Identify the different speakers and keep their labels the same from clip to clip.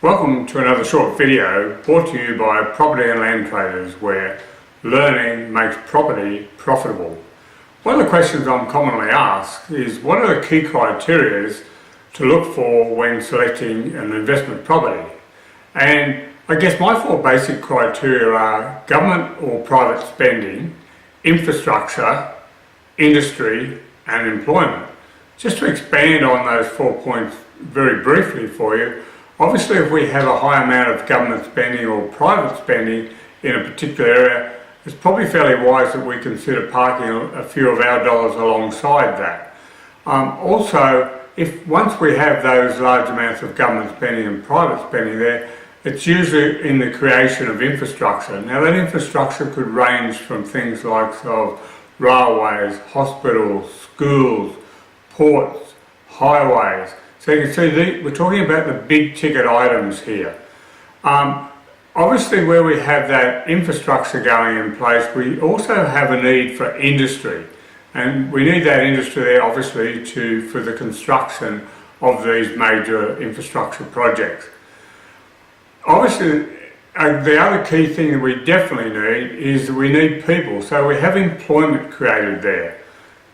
Speaker 1: Welcome to another short video brought to you by Property and Land Traders, where learning makes property profitable. One of the questions I'm commonly asked is, what are the key criteria to look for when selecting an investment property? And I guess my four basic criteria are government or private spending, infrastructure, industry and employment. Just to expand on those 4 points very briefly for you, obviously if we have a high amount of government spending or private spending in a particular area, it's probably fairly wise that we consider parking a few of our dollars alongside that. Also, if once we have those large amounts of government spending and private spending there, it's usually in the creation of infrastructure. Now that infrastructure could range from things like railways, hospitals, schools, ports, highways. So you can see we're talking about the big ticket items here. Obviously where we have that infrastructure going in place, we also have a need for industry. And we need that industry there obviously for the construction of these major infrastructure projects. Obviously the other key thing that we definitely need is that we need people. So we have employment created there.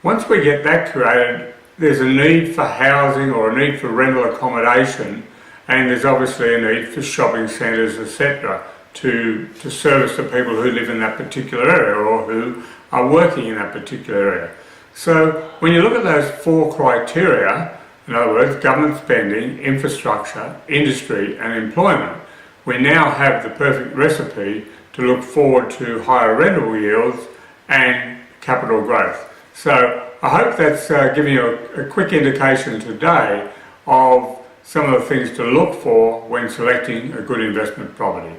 Speaker 1: Once we get that created, there's a need for housing or a need for rental accommodation, and there's obviously a need for shopping centres, etc. to service the people who live in that particular area or who are working in that particular area. So when you look at those four criteria, in other words, government spending, infrastructure, industry and employment, we now have the perfect recipe to look forward to higher rental yields and capital growth. So I hope that's giving you a quick indication today of some of the things to look for when selecting a good investment property.